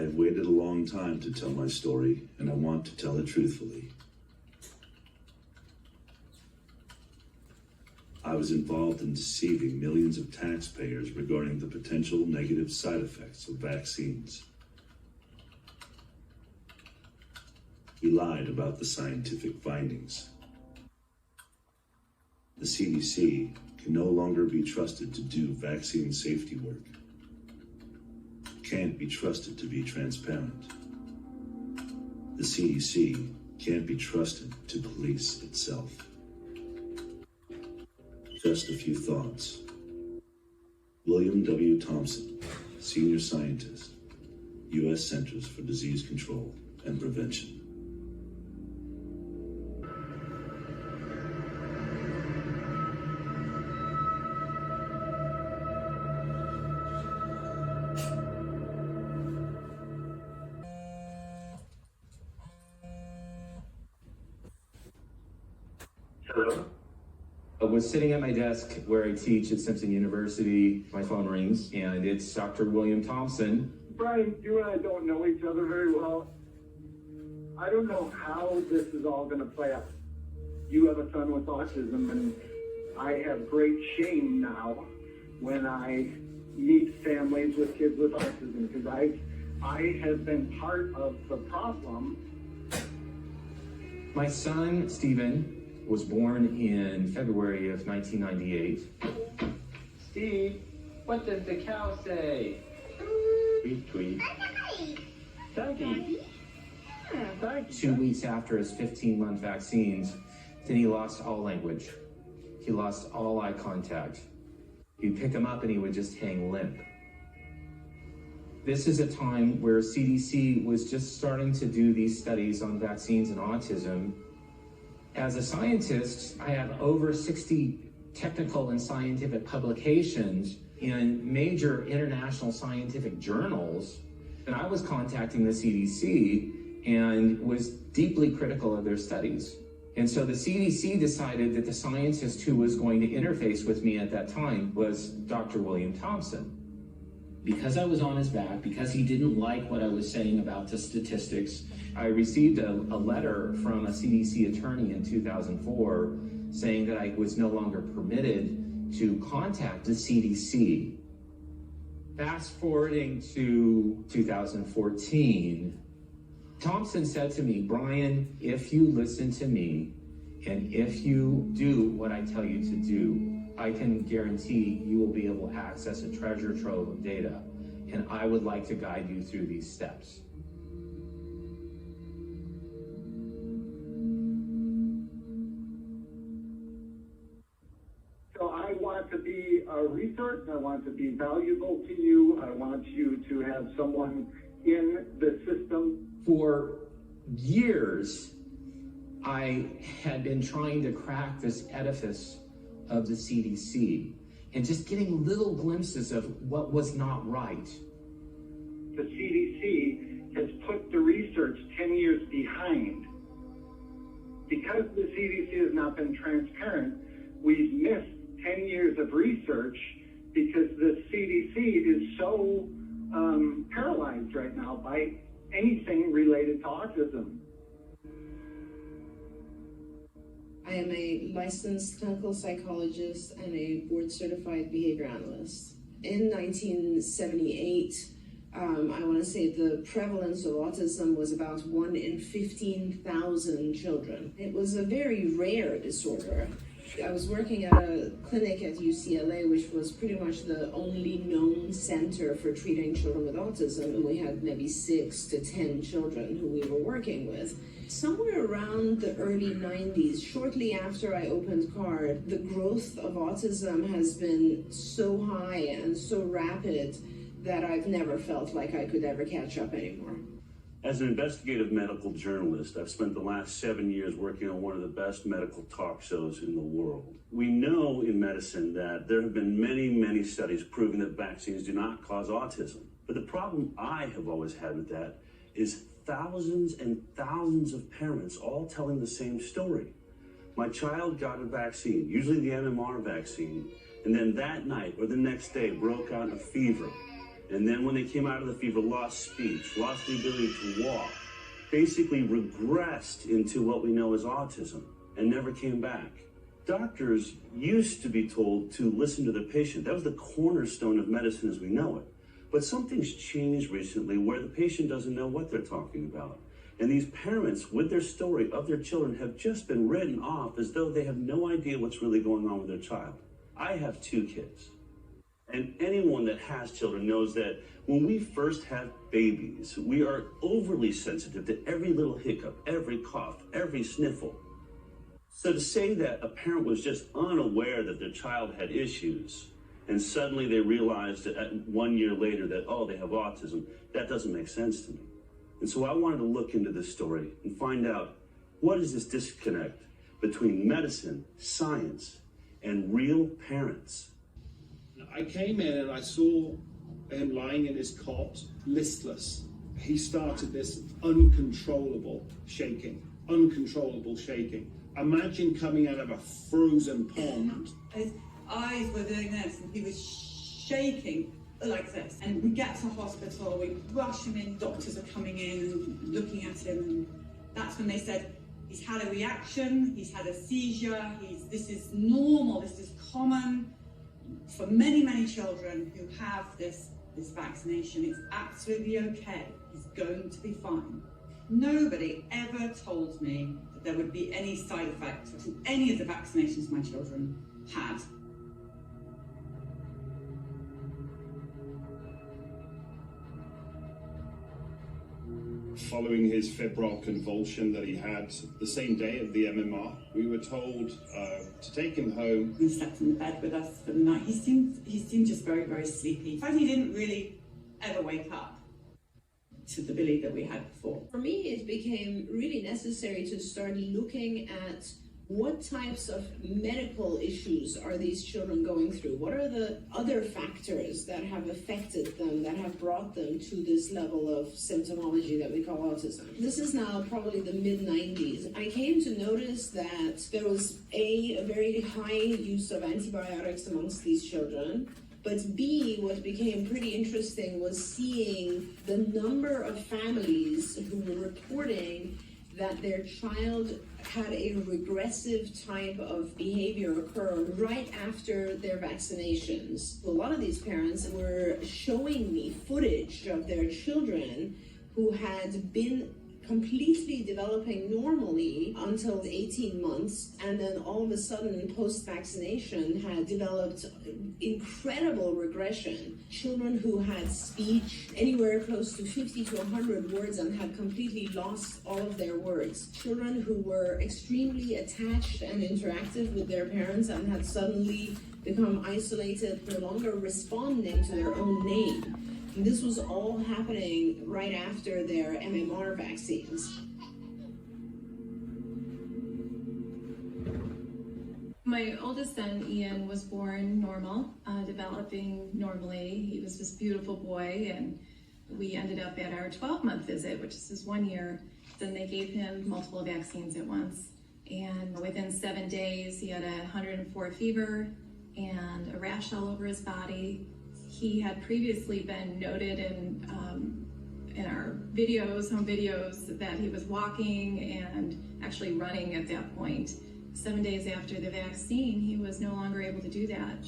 I've waited a long time to tell my story, and I want to tell it truthfully. I was involved in deceiving millions of taxpayers regarding the potential negative side effects of vaccines. We lied about the scientific findings. The CDC can no longer be trusted to do vaccine safety work. Can't be trusted to be transparent. The CDC can't be trusted to police itself. Just a few thoughts. William W. Thompson, Senior Scientist, U.S. Centers for Disease Control and Prevention. Hello? I was sitting at my desk where I teach at Simpson University. My phone rings, and it's Dr. William Thompson. Brian, you and I don't know each other very well. I don't know how this is all going to play out. You have a son with autism, and I have great shame now when I meet families with kids with autism, because I have been part of the problem. My son, Stephen, was born in February of 1998. Steve, what does the cow say? Tweet, tweet. Doggy. 2 weeks after his 15-month vaccines, then he lost all language. He lost all eye contact. You'd pick him up and he would just hang limp. This is a time where CDC was just starting to do these studies on vaccines and autism. As a scientist, I have over 60 technical and scientific publications in major international scientific journals. And I was contacting the CDC and was deeply critical of their studies. And so the CDC decided that the scientist who was going to interface with me at that time was Dr. William Thompson. Because I was on his back, because he didn't like what I was saying about the statistics, I received a letter from a CDC attorney in 2004 saying that I was no longer permitted to contact the CDC. Fast forwarding to 2014, Thompson said to me, Brian, if you listen to me and if you do what I tell you to do, I can guarantee you will be able to access a treasure trove of data, and I would like to guide you through these steps. So I want to be a resource. I want to be valuable to you. I want you to have someone in the system. For years, I had been trying to crack this edifice of the CDC and just getting little glimpses of what was not right. The CDC has put the research 10 years behind. Because the CDC has not been transparent, we've missed 10 years of research because the CDC is so paralyzed right now by anything related to autism. I am a licensed clinical psychologist and a board-certified behavior analyst. In 1978, I want to say the prevalence of autism was about 1 in 15,000 children. It was a very rare disorder. I was working at a clinic at UCLA, which was pretty much the only known center for treating children with autism, and we had maybe 6 to 10 children who we were working with. Somewhere around the early 90s, shortly after I opened CARD, the growth of autism has been so high and so rapid that I've never felt like I could ever catch up anymore. As an investigative medical journalist, I've spent the last 7 years working on one of the best medical talk shows in the world. We know in medicine that there have been many studies proving that vaccines do not cause autism. But the problem I have always had with that is thousands and thousands of parents all telling the same story. My child got a vaccine, usually the MMR vaccine, and then that night or the next day broke out in a fever. And then when they came out of the fever, lost speech, lost the ability to walk, basically regressed into what we know as autism and never came back. Doctors used to be told to listen to the patient. That was the cornerstone of medicine as we know it. But something's changed recently where the patient doesn't know what they're talking about. And these parents, with their story of their children, have just been written off as though they have no idea what's really going on with their child. I have 2 kids. And anyone that has children knows that when we first have babies, we are overly sensitive to every little hiccup, every cough, every sniffle. So to say that a parent was just unaware that their child had issues, and suddenly they realized that 1 year later that, oh, they have autism, that doesn't make sense to me. And so I wanted to look into this story and find out, what is this disconnect between medicine, science, and real parents? I came in and I saw him lying in his cot, listless. He started this uncontrollable shaking. Imagine coming out of a frozen pond. His eyes were doing this and he was shaking like this. And we get to hospital, we rush him in, doctors are coming in and looking at him. And that's when they said, he's had a reaction, he's had a seizure, this is normal, this is common for many, many children who have this vaccination. It's absolutely okay, he's going to be fine. Nobody ever told me that there would be any side effects to any of the vaccinations my children had. Following his febrile convulsion that he had the same day of the MMR, we were told to take him home. He slept in the bed with us for the night. He seemed just very, very sleepy. In fact, he didn't really ever wake up to the Billy that we had before. For me, it became really necessary to start looking at what types of medical issues are these children going through? What are the other factors that have affected them, that have brought them to this level of symptomology that we call autism? This is now probably the mid-90s. I came to notice that there was a very high use of antibiotics amongst these children. But B, what became pretty interesting was seeing the number of families who were reporting that their child had a regressive type of behavior occur right after their vaccinations. A lot of these parents were showing me footage of their children who had been completely developing normally until 18 months, and then all of a sudden post-vaccination had developed incredible regression. Children who had speech anywhere close to 50 to 100 words and had completely lost all of their words. Children who were extremely attached and interactive with their parents and had suddenly become isolated, no longer responding to their own name. And this was all happening right after their MMR vaccines. My oldest son, Ian, was born normal, developing normally. He was this beautiful boy, and we ended up at our 12-month visit, which is his 1 year. Then they gave him multiple vaccines at once. And within 7 days, he had 104 fever and a rash all over his body. He had previously been noted in our videos, home videos, that he was walking and actually running at that point. 7 days after the vaccine, he was no longer able to do that.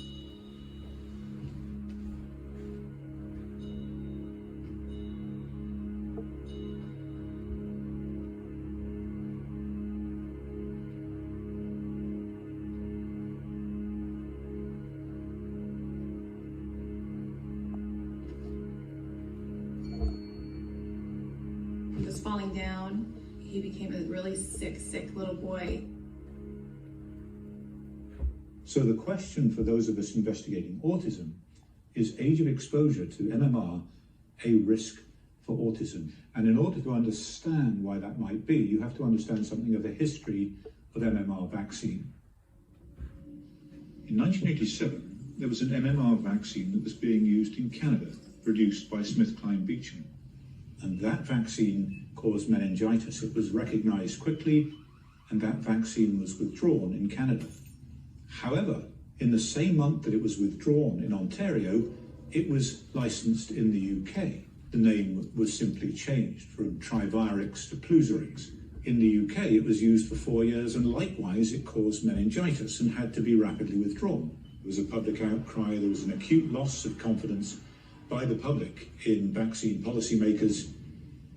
He was falling down. He became a really sick little boy. So the question for those of us investigating autism is age of exposure to MMR a risk for autism? And in order to understand why that might be, you have to understand something of the history of MMR vaccine. In 1987, there was an MMR vaccine that was being used in Canada, produced by SmithKline Beecham. And that vaccine caused meningitis. It was recognized quickly, and that vaccine was withdrawn in Canada. However, in the same month that it was withdrawn in Ontario, it was licensed in the UK. The name was simply changed from Trivirix to Pluzirix. In the UK, it was used for 4 years, and likewise, it caused meningitis and had to be rapidly withdrawn. There was a public outcry, there was an acute loss of confidence by the public in vaccine policymakers,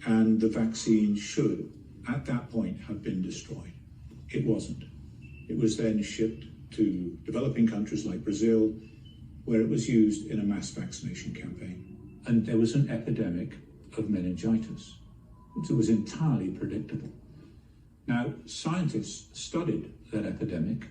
and the vaccine should, at that point, have been destroyed. It wasn't. It was then shipped to developing countries like Brazil, where it was used in a mass vaccination campaign. And there was an epidemic of meningitis, which was entirely predictable. Now, scientists studied that epidemic,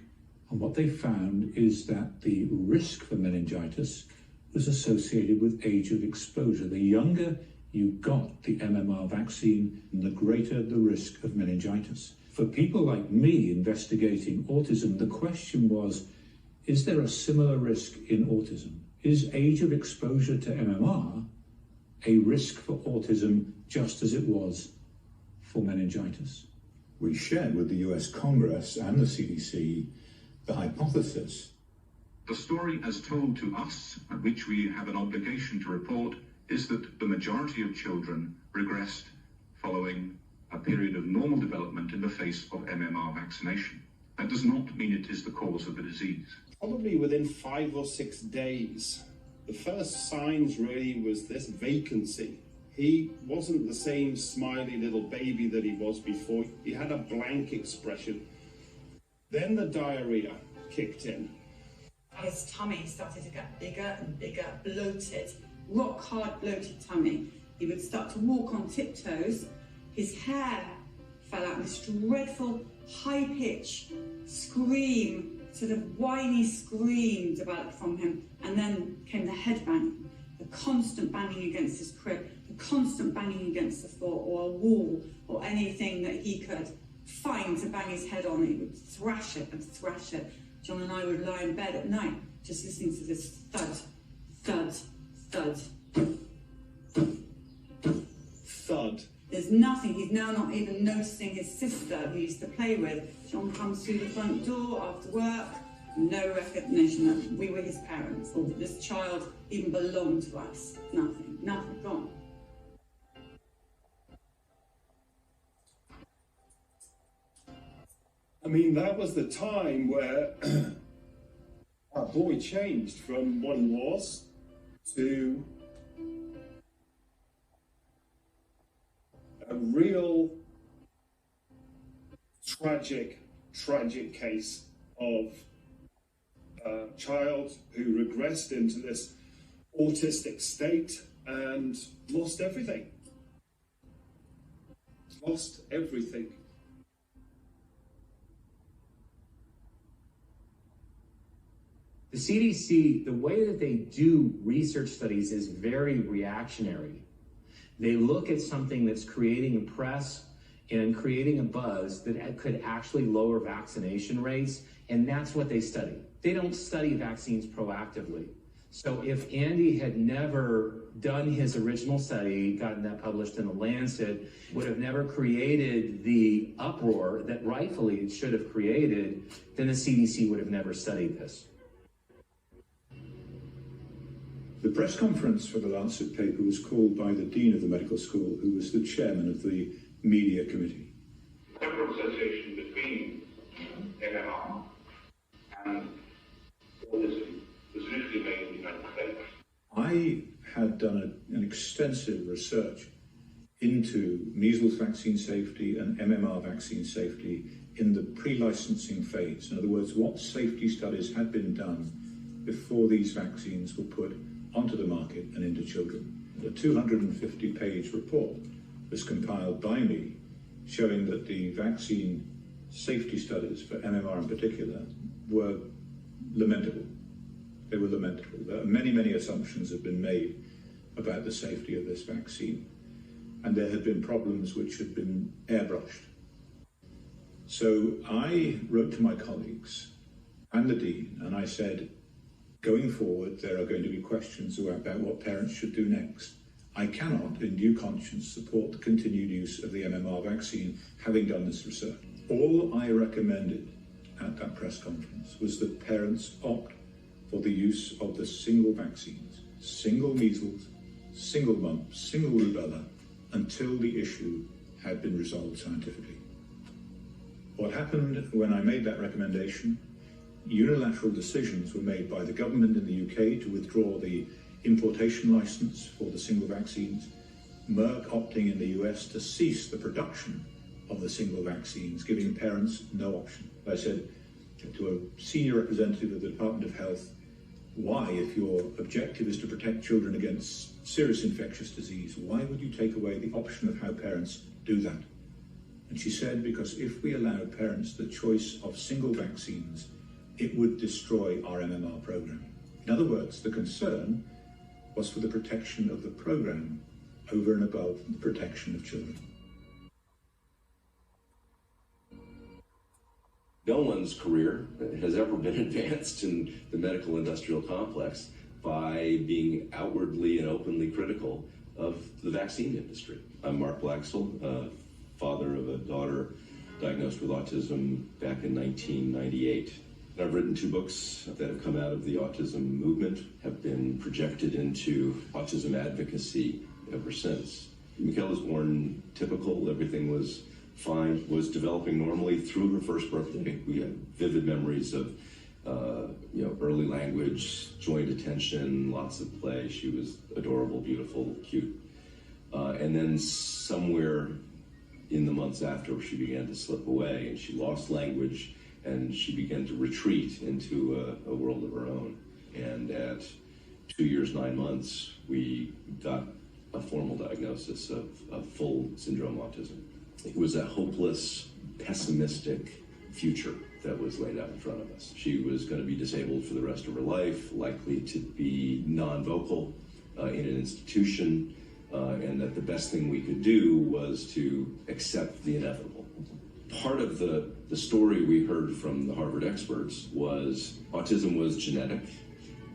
and what they found is that the risk for meningitis was associated with age of exposure. The younger you got the MMR vaccine, the greater the risk of meningitis. For people like me investigating autism, the question was, is there a similar risk in autism? Is age of exposure to MMR a risk for autism just as it was for meningitis? We shared with the US Congress and the CDC the hypothesis. The story as told to us, and which we have an obligation to report, is that the majority of children regressed following a period of normal development in the face of MMR vaccination. That does not mean it is the cause of the disease. Probably within 5 or 6 days, the first signs really was this vacancy. He wasn't the same smiley little baby that he was before. He had a blank expression. Then the diarrhea kicked in. His tummy started to get bigger and bigger, bloated, rock hard bloated tummy. He would start to walk on tiptoes. His hair fell out, and this dreadful high-pitched scream, sort of whiny scream developed from him. And then came the head bang, the constant banging against his crib, the constant banging against the floor or a wall or anything that he could find to bang his head on. He would thrash it and thrash it. John and I would lie in bed at night just listening to this thud, thud, thud. Thud. There's nothing. He's now not even noticing his sister who he used to play with. John comes through the front door after work. No recognition that we were his parents or that this child even belonged to us. Nothing. Nothing. Gone. I mean, that was the time where our boy changed from what he was to a real tragic case of a child who regressed into this autistic state and lost everything. Lost everything. The CDC, the way that they do research studies is very reactionary. They look at something that's creating a press and creating a buzz that could actually lower vaccination rates, and that's what they study. They don't study vaccines proactively. So if Andy had never done his original study, gotten that published in the Lancet, would have never created the uproar that rightfully it should have created, then the CDC would have never studied this. The press conference for the Lancet paper was called by the Dean of the Medical School, who was the chairman of the media committee. Temporal association between MMR and autism was initially made in the United States. I had done an extensive research into measles vaccine safety and MMR vaccine safety in the pre-licensing phase. In other words, what safety studies had been done before these vaccines were put onto the market and into children. A 250-page report was compiled by me showing that the vaccine safety studies for MMR in particular were lamentable. They were lamentable. Many assumptions have been made about the safety of this vaccine, and there had been problems which had been airbrushed. So I wrote to my colleagues and the Dean, and I said, going forward, there are going to be questions about what parents should do next. I cannot, in due conscience, support the continued use of the MMR vaccine, having done this research. All I recommended at that press conference was that parents opt for the use of the single vaccines, single measles, single mumps, single rubella, until the issue had been resolved scientifically. What happened when I made that recommendation? Unilateral decisions were made by the government in the UK to withdraw the importation license for the single vaccines, Merck opting in the US to cease the production of the single vaccines, giving parents no option. I said to a senior representative of the Department of Health, why, if your objective is to protect children against serious infectious disease, why would you take away the option of how parents do that? And she said, because if we allowed parents the choice of single vaccines, it would destroy our MMR program. In other words, the concern was for the protection of the program over and above the protection of children. No one's career has ever been advanced in the medical industrial complex by being outwardly and openly critical of the vaccine industry. I'm Mark Vaxxed, father of a daughter diagnosed with autism back in 1998. I've written 2 books that have come out of the autism movement, have been projected into autism advocacy ever since. Mikhail was born typical, everything was fine, was developing normally through her first birthday. We had vivid memories of early language, joint attention, lots of play. She was adorable, beautiful, cute. And then somewhere in the months after, she began to slip away and she lost language and she began to retreat into a world of her own. And at 2 years, 9 months, we got a formal diagnosis of full syndrome autism. It was a hopeless, pessimistic future that was laid out in front of us. She was going to be disabled for the rest of her life, likely to be non-vocal in an institution, and that the best thing we could do was to accept the inevitable. Part of the story we heard from the Harvard experts was autism was genetic.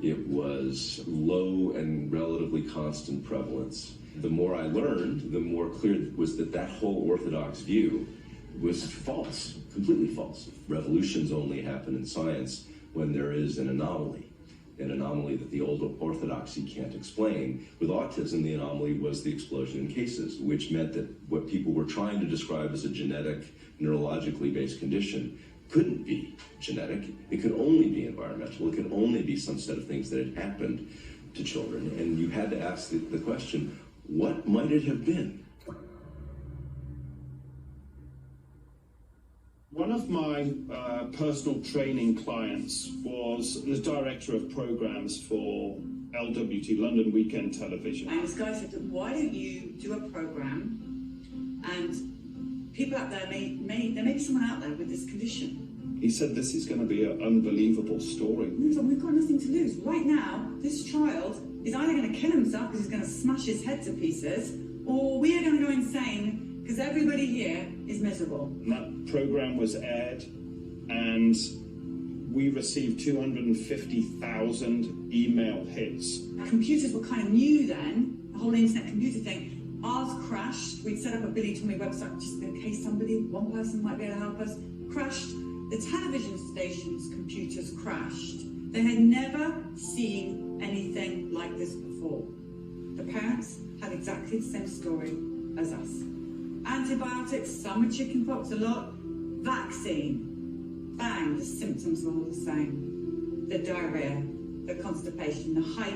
It was low and relatively constant prevalence. The more I learned, the more clear it was that that whole orthodox view was false, completely false. Revolutions only happen in science when there is an anomaly that the old orthodoxy can't explain. With autism, the anomaly was the explosion in cases, which meant that what people were trying to describe as a genetic, neurologically based condition couldn't be genetic. It could only be environmental. It could only be some set of things that had happened to children. And you had to ask the question, what might it have been? One of my personal training clients was the director of programs for LWT, London Weekend Television. And this guy said, why don't you do a program and people out there, there may be someone out there with this condition. He said this is going to be an unbelievable story. So we've got nothing to lose. Right now, this child is either going to kill himself because he's going to smash his head to pieces, or we are going to go insane because everybody here is miserable. And that program was aired, and we received 250,000 email hits. Computers were kind of new then, the whole internet computer thing. Ours crashed. We'd set up a Billy Tommy website just in case one person might be able to help us. Crashed. The television station's computers crashed. They had never seen anything like this before. The parents had exactly the same story as us. Antibiotics, some with chickenpox, a lot. Vaccine. Bang, the symptoms were all the same. The diarrhea, the constipation, the high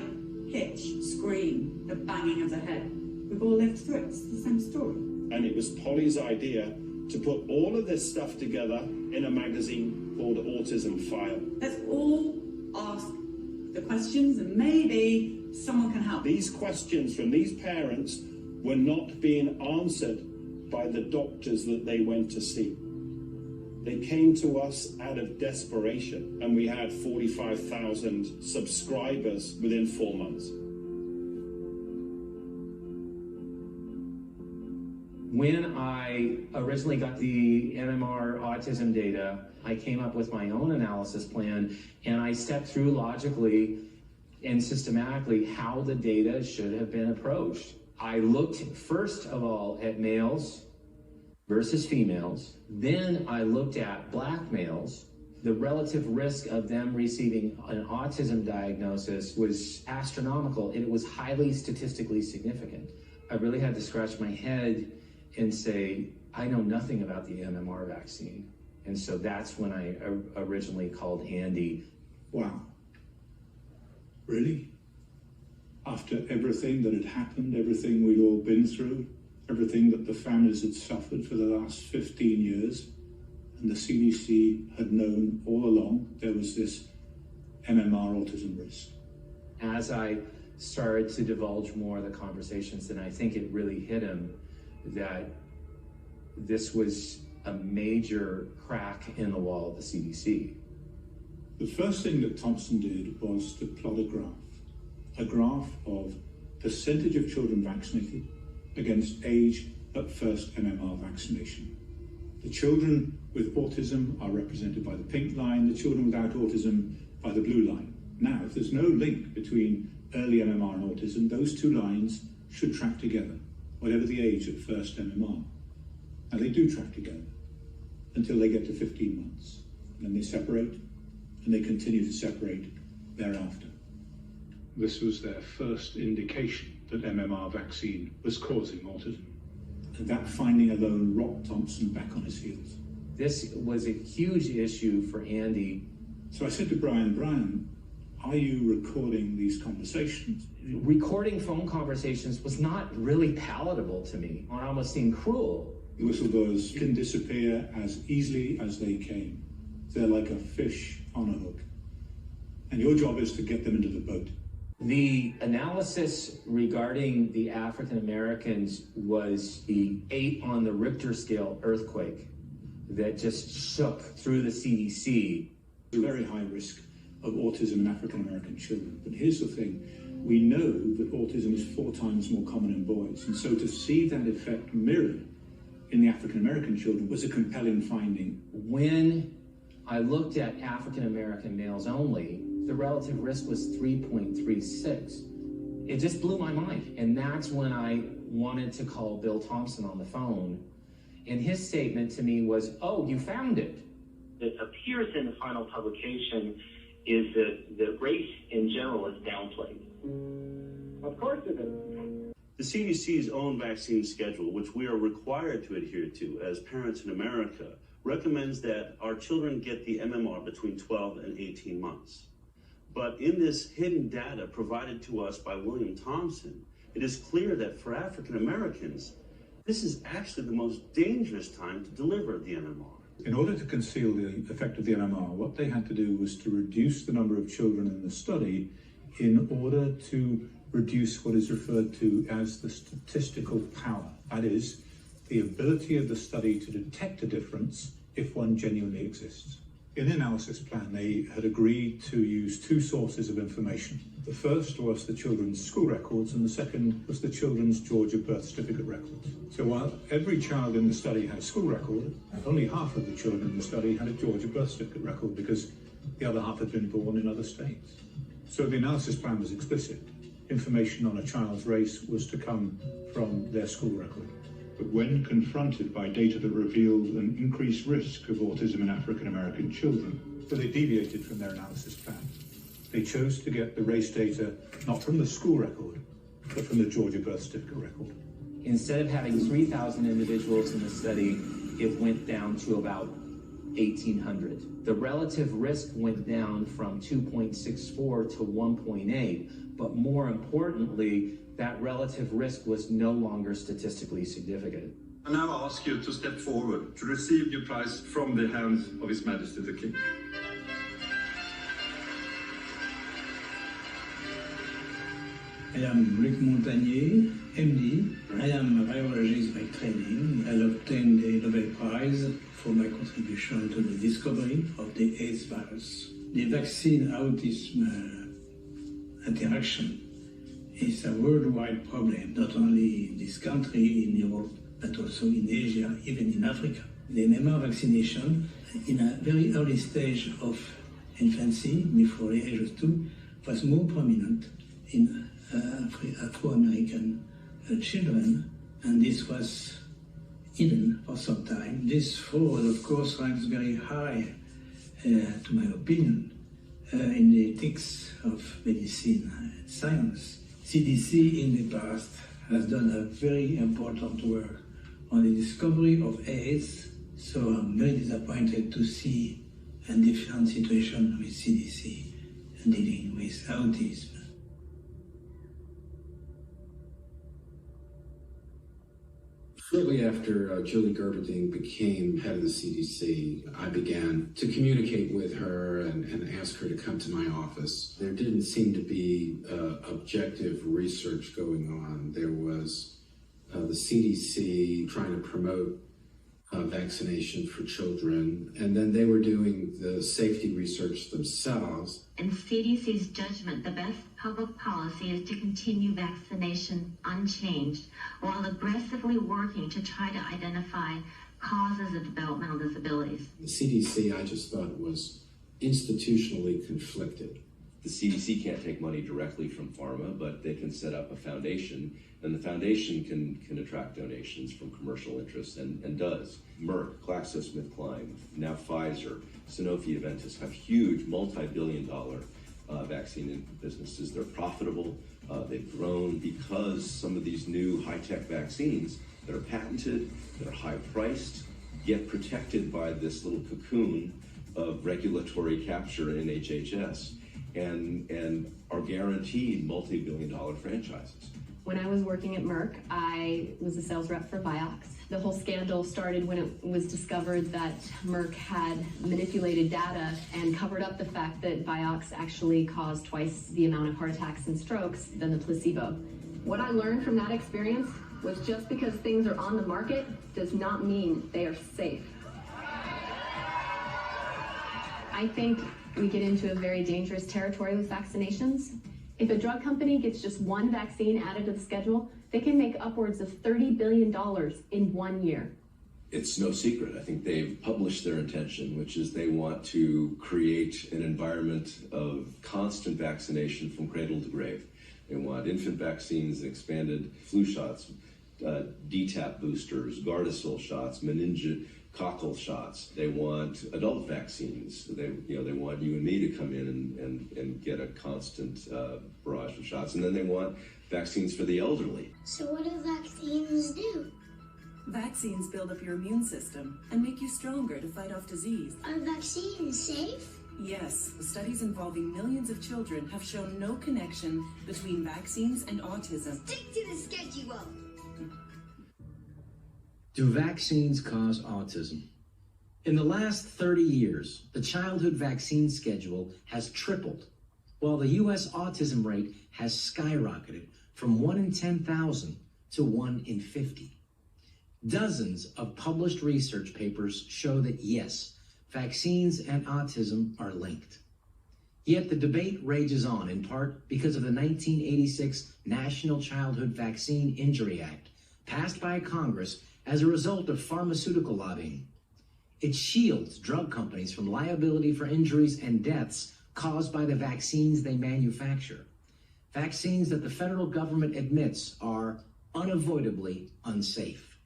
pitch, scream, the banging of the head. We've all lived through it. It's the same story. And it was Polly's idea to put all of this stuff together in a magazine called Autism File. Let's all ask the questions and maybe someone can help. These questions from these parents were not being answered by the doctors that they went to see. They came to us out of desperation, and we had 45,000 subscribers within 4 months. When I originally got the MMR autism data, I came up with my own analysis plan, and I stepped through logically and systematically how the data should have been approached. I looked first of all at males versus females. Then I looked at black males The relative risk of them receiving an autism diagnosis was astronomical, and it was highly statistically significant. I really had to scratch my head and say, I know nothing about the MMR vaccine. And so that's when I originally called Andy. Wow. Really? After everything that had happened, everything we'd all been through, everything that the families had suffered for the last 15 years, and the CDC had known all along there was this MMR autism risk. As I started to divulge more of the conversations, then I think it really hit him that this was a major crack in the wall of the CDC. The first thing that Thompson did was to plot a graph of percentage of children vaccinated against age at first MMR vaccination. The children with autism are represented by the pink line, the children without autism by the blue line. Now, if there's no link between early MMR and autism, those two lines should track together, whatever the age at first MMR. Now, they do track together until they get to 15 months. Then they separate, and they continue to separate thereafter. This was their first indication that MMR vaccine was causing autism. And that finding alone rocked Thompson back on his heels. This was a huge issue for Andy. So I said to Brian, are you recording these conversations? Recording phone conversations was not really palatable to me. It almost seemed cruel. The whistleblowers can disappear as easily as they came. They're like a fish on a hook. And your job is to get them into the boat. The analysis regarding the African Americans was the 8 on the Richter scale earthquake that just shook through the CDC. Very high risk of autism in African American children. But here's the thing, we know that autism is 4 times more common in boys. And so to see that effect mirrored in the African American children was a compelling finding. When I looked at African American males only, the relative risk was 3.36. It just blew my mind. And that's when I wanted to call Bill Thompson on the phone. And his statement to me was, oh, you found it. It appears in the final publication is that race in general is downplayed. Of course it is. The CDC's own vaccine schedule, which we are required to adhere to as parents in America, recommends that our children get the MMR between 12 and 18 months. But in this hidden data provided to us by William Thompson, it is clear that for African Americans, this is actually the most dangerous time to deliver the MMR. In order to conceal the effect of the MMR, what they had to do was to reduce the number of children in the study in order to reduce what is referred to as the statistical power. That is, the ability of the study to detect a difference if one genuinely exists. In the analysis plan, they had agreed to use 2 sources of information. The first was the children's school records, and the second was the children's Georgia birth certificate records. So while every child in the study had a school record, only half of the children in the study had a Georgia birth certificate record because the other half had been born in other states. So the analysis plan was explicit. Information on a child's race was to come from their school record. But when confronted by data that revealed an increased risk of autism in African American children, so they deviated from their analysis plan. They chose to get the race data not from the school record, but from the Georgia birth certificate record. Instead of having 3,000 individuals in the study, it went down to about 1,800. The relative risk went down from 2.64 to 1.8, but more importantly, that relative risk was no longer statistically significant. I now ask you to step forward to receive your prize from the hands of His Majesty the King. I am Rick Montagnier, MD. I am a virologist by training. I obtained a Nobel Prize for my contribution to the discovery of the AIDS virus. The vaccine-autism interaction is a worldwide problem, not only in this country, in Europe, but also in Asia, even in Africa. The MMR vaccination, in a very early stage of infancy, before the age of 2, was more prominent in Afro-American children, and this was hidden for some time. This fraud, of course, ranks very high to my opinion, in the ethics of medicine and science. CDC in the past has done a very important work on the discovery of AIDS, so I'm very disappointed to see a different situation with CDC and dealing with autism. Shortly after Julie Gerberding became head of the CDC, I began to communicate with her and ask her to come to my office. There didn't seem to be objective research going on. There was the CDC trying to promote vaccination for children, and then they were doing the safety research themselves. In CDC's judgment, the best public policy is to continue vaccination unchanged while aggressively working to try to identify causes of developmental disabilities. The CDC, I just thought, was institutionally conflicted. The CDC can't take money directly from pharma, but they can set up a foundation, and the foundation can attract donations from commercial interests, and does. Merck, GlaxoSmithKline, now Pfizer, Sanofi, Aventis have huge multi-billion-dollar vaccine businesses. They're profitable. They've grown because some of these new high-tech vaccines that are patented, that are high-priced, yet protected by this little cocoon of regulatory capture in HHS, and are guaranteed multi-billion-dollar franchises. When I was working at Merck, I was a sales rep for Vaxxed. The whole scandal started when it was discovered that Merck had manipulated data and covered up the fact that Vioxx actually caused twice the amount of heart attacks and strokes than the placebo. What I learned from that experience was just because things are on the market does not mean they are safe. I think we get into a very dangerous territory with vaccinations. If a drug company gets just one vaccine added to the schedule, they can make upwards of $30 billion in 1 year. It's no secret. I think they've published their intention, which is they want to create an environment of constant vaccination from cradle to grave. They want infant vaccines, expanded flu shots, DTaP boosters, Gardasil shots, meningococcal shots. They want adult vaccines. They want you and me to come in and get a constant barrage of shots. And then they want vaccines for the elderly. So what do vaccines do? Vaccines build up your immune system and make you stronger to fight off disease. Are vaccines safe? Yes, studies involving millions of children have shown no connection between vaccines and autism. Stick to the schedule. Do vaccines cause autism? In the last 30 years, the childhood vaccine schedule has tripled, while the U.S. autism rate has skyrocketed from 1 in 10,000 to 1 in 50. Dozens of published research papers show that yes, vaccines and autism are linked. Yet the debate rages on, in part because of the 1986 National Childhood Vaccine Injury Act, passed by Congress as a result of pharmaceutical lobbying. It shields drug companies from liability for injuries and deaths caused by the vaccines they manufacture. Vaccines that the federal government admits are unavoidably unsafe.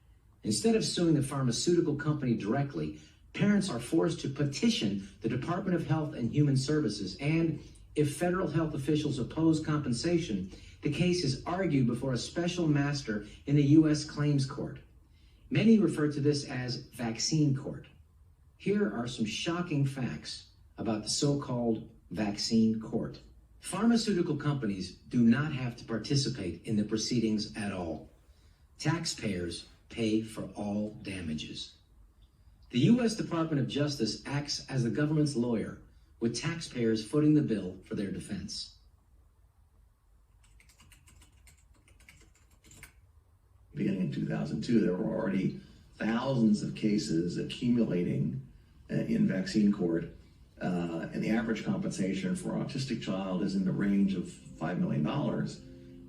Instead of suing the pharmaceutical company directly, parents are forced to petition the Department of Health and Human Services, and if federal health officials oppose compensation, the case is argued before a special master in the U.S. Claims Court. Many refer to this as vaccine court. Here are some shocking facts about the so-called vaccine court. Pharmaceutical companies do not have to participate in the proceedings at all. Taxpayers pay for all damages. The U.S. Department of Justice acts as the government's lawyer, with taxpayers footing the bill for their defense. Beginning in 2002, there were already thousands of cases accumulating in vaccine court, and the average compensation for an autistic child is in the range of $5 million.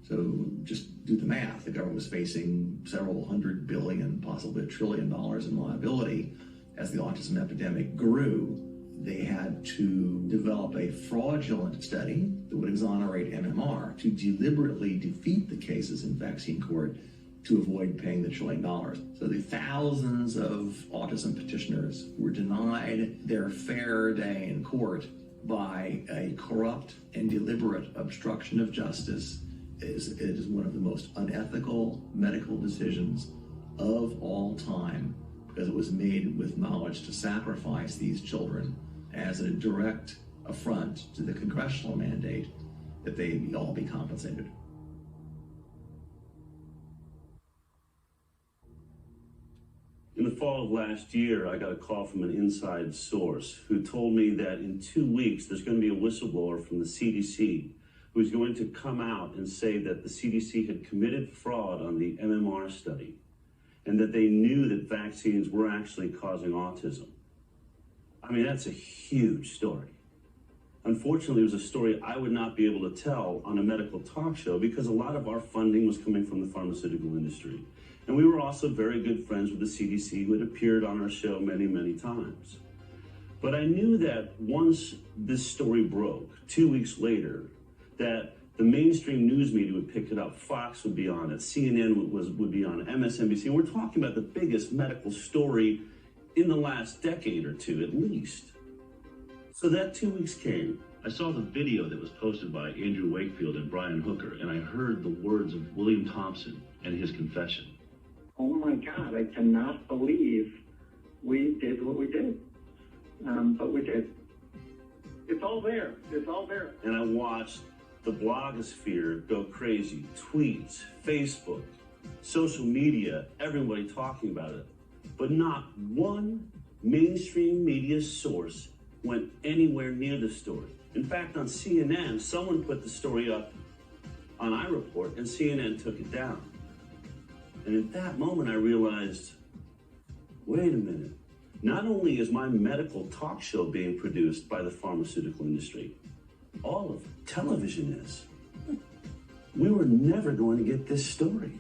So just do the math. The government was facing several $100 billion, possibly $1 trillion in liability. As the autism epidemic grew, they had to develop a fraudulent study that would exonerate MMR to deliberately defeat the cases in vaccine court to avoid paying the chilling dollars. So the thousands of autism petitioners were denied their fair day in court by a corrupt and deliberate obstruction of justice. It is one of the most unethical medical decisions of all time, because it was made with knowledge to sacrifice these children as a direct affront to the congressional mandate that they all be compensated. In the fall of last year, I got a call from an inside source who told me that in 2 weeks, there's going to be a whistleblower from the CDC who's going to come out and say that the CDC had committed fraud on the MMR study and that they knew that vaccines were actually causing autism. I mean, that's a huge story. Unfortunately, it was a story I would not be able to tell on a medical talk show because a lot of our funding was coming from the pharmaceutical industry. And we were also very good friends with the CDC, who had appeared on our show many, many times. But I knew that once this story broke, 2 weeks later, that the mainstream news media would pick it up. Fox would be on it. CNN would be on it. MSNBC. And we're talking about the biggest medical story in the last decade or two, at least. So that 2 weeks came. I saw the video that was posted by Andrew Wakefield and Brian Hooker, and I heard the words of William Thompson and his confession. Oh my God, I cannot believe we did what we did. But we did. It's all there. It's all there. And I watched the blogosphere go crazy. Tweets, Facebook, social media, everybody talking about it. But not one mainstream media source went anywhere near the story. In fact, on CNN, someone put the story up on iReport and CNN took it down. And at that moment, I realized, wait a minute. Not only is my medical talk show being produced by the pharmaceutical industry, all of television is. We were never going to get this story.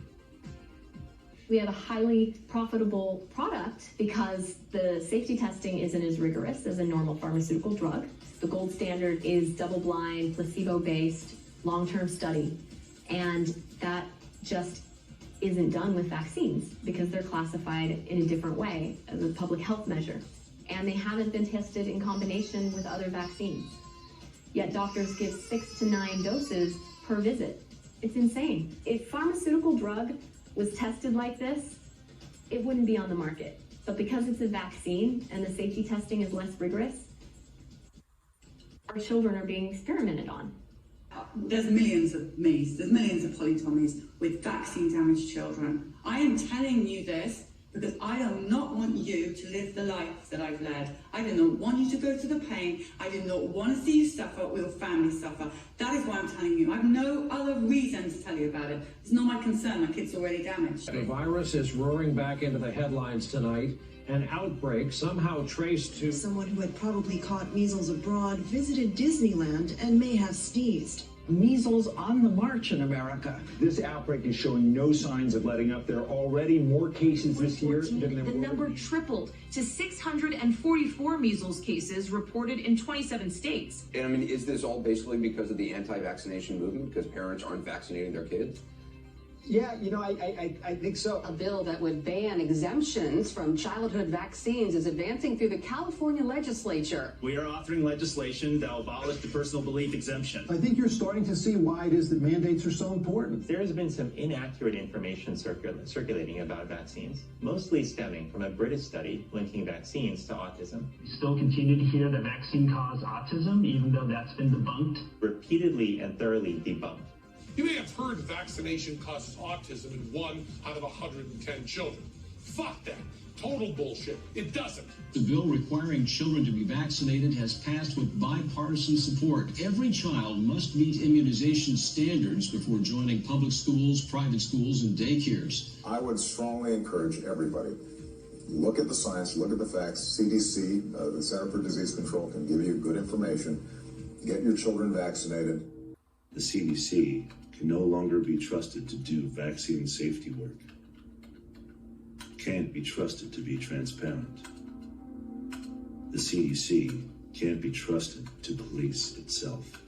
We have a highly profitable product because the safety testing isn't as rigorous as a normal pharmaceutical drug. The gold standard is double-blind, placebo-based, long-term study, and that just isn't done with vaccines because they're classified in a different way as a public health measure. And they haven't been tested in combination with other vaccines. Yet doctors give 6 to 9 doses per visit. It's insane. If pharmaceutical drug was tested like this, it wouldn't be on the market. But because it's a vaccine and the safety testing is less rigorous, our children are being experimented on. There's millions of me's, there's millions of polytomies with vaccine-damaged children. I am telling you this because I do not want you to live the life that I've led. I do not want you to go through the pain. I do not want to see you suffer or your family suffer. That is why I'm telling you. I have no other reason to tell you about it. It's not my concern. My kid's already damaged. The virus is roaring back into the headlines tonight. An outbreak somehow traced to someone who had probably caught measles abroad, visited Disneyland, and may have sneezed. Measles on the march in America. This outbreak is showing no signs of letting up. There are already more cases this year than there were. The number tripled to 644 measles cases reported in 27 states. And I mean, is this all basically because of the anti-vaccination movement, because parents aren't vaccinating their kids? Yeah, you know, I think so. A bill that would ban exemptions from childhood vaccines is advancing through the California legislature. We are authoring legislation that will abolish the personal belief exemption. I think you're starting to see why it is that mandates are so important. There has been some inaccurate information circulating about vaccines, mostly stemming from a British study linking vaccines to autism. We still continue to hear that vaccine causes autism, even though that's been debunked. Repeatedly and thoroughly debunked. You may have heard vaccination causes autism in 1 out of 110 children. Fuck that. Total bullshit. It doesn't. The bill requiring children to be vaccinated has passed with bipartisan support. Every child must meet immunization standards before joining public schools, private schools, and daycares. I would strongly encourage everybody, look at the science, look at the facts. CDC, the Center for Disease Control, can give you good information. Get your children vaccinated. The CDC can no longer be trusted to do vaccine safety work. Can't be trusted to be transparent. The CDC can't be trusted to police itself.